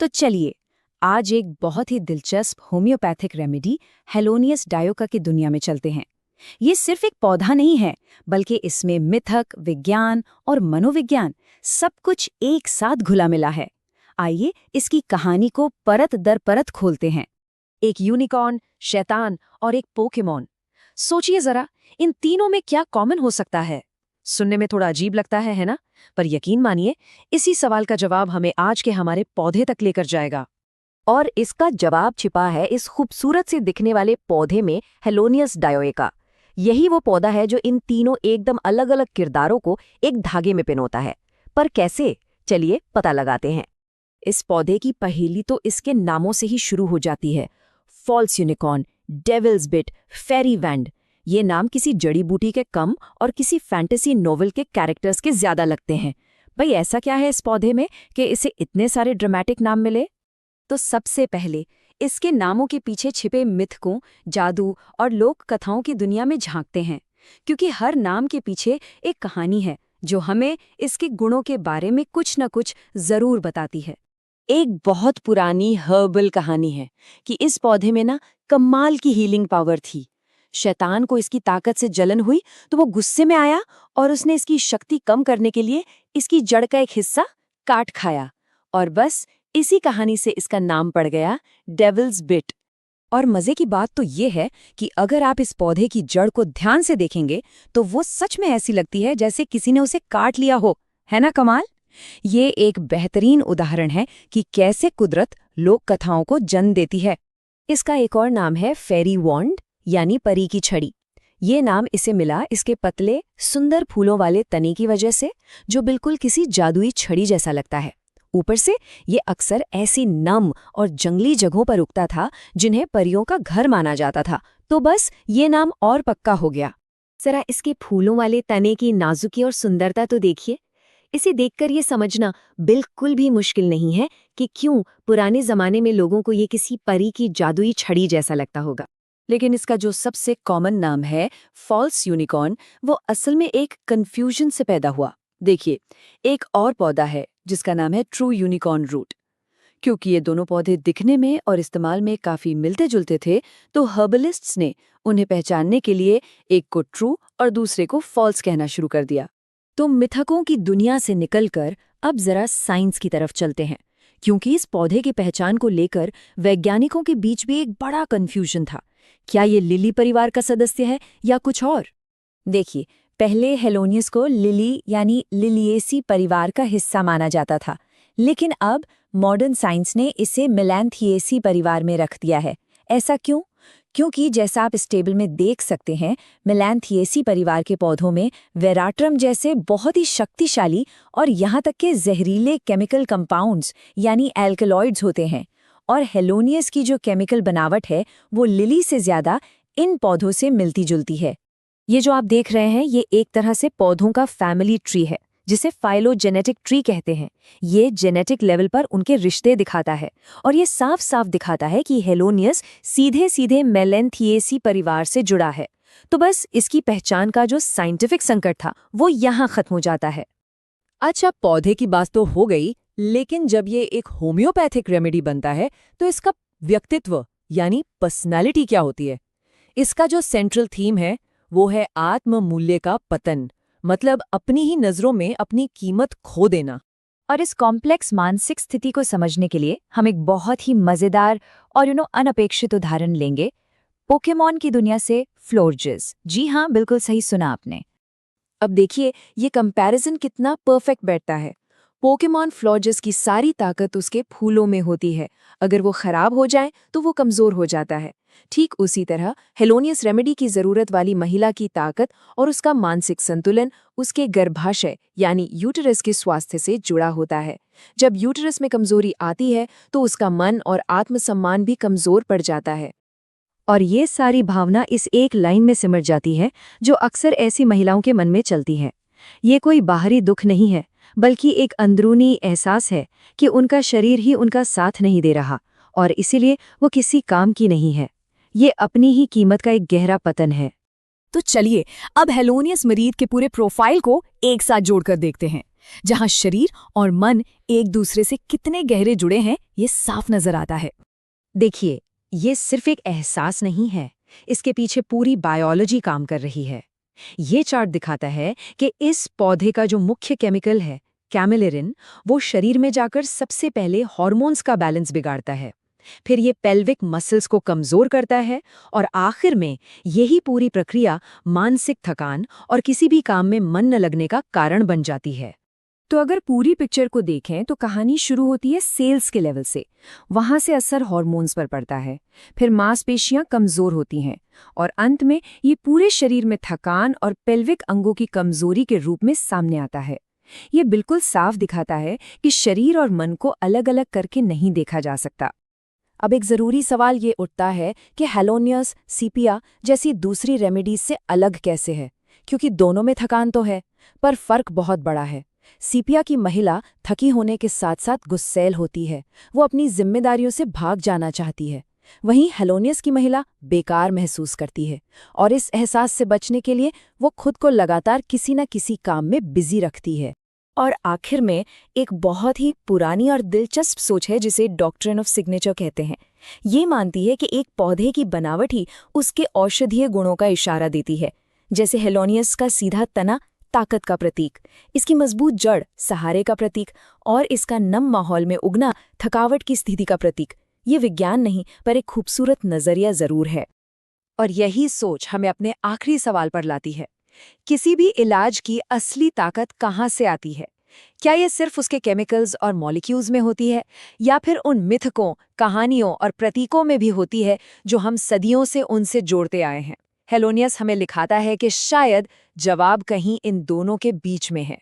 तो चलिए आज एक बहुत ही दिलचस्प होम्योपैथिक रेमेडी हेलोनियस डायोका की दुनिया में चलते हैं। ये सिर्फ एक पौधा नहीं है, बल्कि इसमें मिथक, विज्ञान और मनोविज्ञान सब कुछ एक साथ घुला मिला है। आइए इसकी कहानी को परत दर परत खोलते हैं। एक यूनिकॉर्न, शैतान और एक पोकेमॉन। सोचिए जरा, इन तीनों में क्या कॉमन हो सकता है? सुनने में थोड़ा अजीब लगता है ना? पर यकीन मानिए, इसी सवाल का जवाब हमें आज के हमारे पौधे तक लेकर जाएगा। और इसका जवाब छिपा है इस खूबसूरत से दिखने वाले पौधे में, हेलोनियस डायोका। यही वो पौधा है जो इन तीनों एकदम अलग अलग किरदारों को एक धागे में पिनोता है। पर कैसे? चलिए पता लगाते हैं। इस पौधे की पहेली तो इसके नामों से ही शुरू हो जाती है। फॉल्स यूनिकॉर्न, डेविल्स बिट, फेरी वैंड। ये नाम किसी जड़ी बूटी के कम और किसी फैंटेसी नोवेल के कैरेक्टर्स के ज्यादा लगते हैं। भाई ऐसा क्या है इस पौधे में कि इसे इतने सारे ड्रामेटिक नाम मिले? तो सबसे पहले इसके नामों के पीछे छिपे मिथकों, जादू और लोक कथाओं की दुनिया में झांकते हैं, क्योंकि हर नाम के पीछे एक कहानी है जो हमें इसके गुणों के बारे में कुछ न कुछ जरूर बताती है। एक बहुत पुरानी हर्बल कहानी है कि इस पौधे में ना कमाल की हीलिंग पावर थी। शैतान को इसकी ताकत से जलन हुई तो वो गुस्से में आया और उसने इसकी शक्ति कम करने के लिए इसकी जड़ का एक हिस्सा काट खाया। और बस इसी कहानी से इसका नाम पड़ गया डेविल्स बिट। और मजे की बात तो ये है कि अगर आप इस पौधे की जड़ को ध्यान से देखेंगे तो वो सच में ऐसी लगती है जैसे किसी ने उसे काट लिया हो। है ना कमाल? ये एक बेहतरीन उदाहरण है कि कैसे कुदरत लोक कथाओं को जन्म देती है। इसका एक और नाम है फेरी वॉन्ड, यानी परी की छड़ी। ये नाम इसे मिला इसके पतले सुंदर फूलों वाले तने की वजह से, जो बिल्कुल किसी जादुई छड़ी जैसा लगता है। ऊपर से ये अक्सर ऐसी नम और जंगली जगहों पर उगता था जिन्हें परियों का घर माना जाता था, तो बस ये नाम और पक्का हो गया। जरा इसके फूलों वाले तने की नाजुकी और सुंदरता तो देखिए। इसे देखकर ये समझना बिल्कुल भी मुश्किल नहीं है कि क्यों पुराने जमाने में लोगों को ये किसी परी की जादुई छड़ी जैसा लगता होगा। लेकिन इसका जो सबसे कॉमन नाम है फॉल्स यूनिकॉर्न, वो असल में एक कंफ्यूजन से पैदा हुआ। देखिए, एक और पौधा है जिसका नाम है ट्रू यूनिकॉर्न रूट। क्योंकि ये दोनों पौधे दिखने में और इस्तेमाल में काफी मिलते जुलते थे, तो हर्बलिस्ट्स ने उन्हें पहचानने के लिए एक को ट्रू और दूसरे को फॉल्स कहना शुरू कर दिया। तो मिथकों की दुनिया से निकलकर अब जरा साइंस की तरफ चलते हैं, क्योंकि इस पौधे की पहचान को लेकर वैज्ञानिकों के बीच भी एक बड़ा कन्फ्यूजन था। क्या ये लिली परिवार का सदस्य है या कुछ और? देखिए, पहले हेलोनियस को लिली यानी लिलिएसी परिवार का हिस्सा माना जाता था, लेकिन अब मॉडर्न साइंस ने इसे मिलैंथिएसी परिवार में रख दिया है। ऐसा क्यों? क्योंकि जैसा आप इस टेबल में देख सकते हैं, मिलैंथिएसी परिवार के पौधों में वेराट्रम जैसे बहुत ही शक्तिशाली और यहाँ तक के जहरीले केमिकल कंपाउंड्स यानी एल्कलॉइड्स होते हैं। और हेलोनियस की जो केमिकल बनावट है वो लिली से ज्यादा इन पौधों से मिलती जुलती है। ये जो आप देख रहे हैं, ये एक तरह से पौधों का फैमिली ट्री है, जिसे फाइलोजेनेटिक ट्री कहते हैं। ये जेनेटिक लेवल पर उनके रिश्ते दिखाता है और ये साफ साफ दिखाता है कि हेलोनियस सीधे सीधे मिलैंथिएसी परिवार से जुड़ा है। तो बस इसकी पहचान का जो साइंटिफिक संकट था वो यहाँ खत्म हो जाता है। अच्छा, पौधे की बात तो हो गई, लेकिन जब ये एक होम्योपैथिक रेमेडी बनता है तो इसका व्यक्तित्व यानी पर्सनालिटी क्या होती है? इसका जो सेंट्रल थीम है वो है आत्म मूल्य का पतन, मतलब अपनी ही नजरों में अपनी कीमत खो देना। और इस कॉम्प्लेक्स मानसिक स्थिति को समझने के लिए हम एक बहुत ही मजेदार और अनपेक्षित उदाहरण लेंगे, पोकेमॉन की दुनिया से फ्लोरजेस। जी हाँ, बिल्कुल सही सुना आपने। अब देखिए ये कंपैरिजन कितना परफेक्ट बैठता है। पोकेमॉन फ्लोरजेस की सारी ताकत उसके फूलों में होती है। अगर वो खराब हो जाए तो वो कमजोर हो जाता है। ठीक उसी तरह हेलोनियस रेमेडी की जरूरत वाली महिला की ताकत और उसका मानसिक संतुलन उसके गर्भाशय यानी यूटेरस के स्वास्थ्य से जुड़ा होता है। जब यूटेरस में कमजोरी आती है तो उसका मन और आत्मसम्मान भी कमजोर पड़ जाता है। और ये सारी भावना इस एक लाइन में सिमट जाती है जो अक्सर ऐसी महिलाओं के मन में चलती है। ये कोई बाहरी दुख नहीं है, बल्कि एक अंदरूनी एहसास है कि उनका शरीर ही उनका साथ नहीं दे रहा और इसीलिए वो किसी काम की नहीं है। ये अपनी ही कीमत का एक गहरा पतन है। तो चलिए अब हेलोनियस मरीज के पूरे प्रोफाइल को एक साथ जोड़कर देखते हैं। जहां शरीर और मन एक दूसरे से कितने गहरे जुड़े हैं ये साफ नजर आता है। देखिए, ये सिर्फ एक एहसास नहीं है, इसके पीछे पूरी बायोलॉजी काम कर रही है। ये चार्ट दिखाता है कि इस पौधे का जो मुख्य केमिकल है, कैमेलिरिन, वो शरीर में जाकर सबसे पहले हार्मोन्स का बैलेंस बिगाड़ता है। फिर ये पेल्विक मसल्स को कमजोर करता है और आखिर में यही पूरी प्रक्रिया मानसिक थकान और किसी भी काम में मन न लगने का कारण बन जाती है। तो अगर पूरी पिक्चर को देखें तो कहानी शुरू होती है सेल्स के लेवल से। वहां से असर हार्मोन्स पर पड़ता है, फिर मांसपेशियां कमजोर होती हैं और अंत में ये पूरे शरीर में थकान और पेल्विक अंगों की कमजोरी के रूप में सामने आता है। ये बिल्कुल साफ दिखाता है कि शरीर और मन को अलग अलग करके नहीं देखा जा सकता। अब एक जरूरी सवाल ये उठता है कि हेलोनियस, सीपिया जैसी दूसरी रेमेडीज से अलग कैसे है, क्योंकि दोनों में थकान तो है, पर फर्क बहुत बड़ा है। सीपिया की महिला थकी होने के साथ साथ गुस्सैल होती है, वो अपनी जिम्मेदारियों से भाग जाना चाहती है। वहीं हेलोनियस की महिला बेकार महसूस करती है और इस एहसास से बचने के लिए वो खुद को लगातार किसी न किसी काम में बिजी रखती है। और आखिर में एक बहुत ही पुरानी और दिलचस्प सोच है जिसे डॉक्ट्रिन ऑफ सिग्नेचर कहते हैं। ये मानती है कि एक पौधे की बनावट ही उसके औषधीय गुणों का इशारा देती है। जैसे हेलोनियस का सीधा तना ताकत का प्रतीक, इसकी मजबूत जड़ सहारे का प्रतीक और इसका नम माहौल में उगना थकावट की स्थिति का प्रतीक। ये विज्ञान नहीं, पर एक खूबसूरत नजरिया जरूर है। और यही सोच हमें अपने आखिरी सवाल पर लाती है, किसी भी इलाज की असली ताकत कहाँ से आती है? क्या ये सिर्फ उसके केमिकल्स और मॉलिक्यूल्स में होती है, या फिर उन मिथकों, कहानियों और प्रतीकों में भी होती है जो हम सदियों से उनसे जोड़ते आए हैं? हेलोनियस हमें लिखाता है कि शायद जवाब कहीं इन दोनों के बीच में है।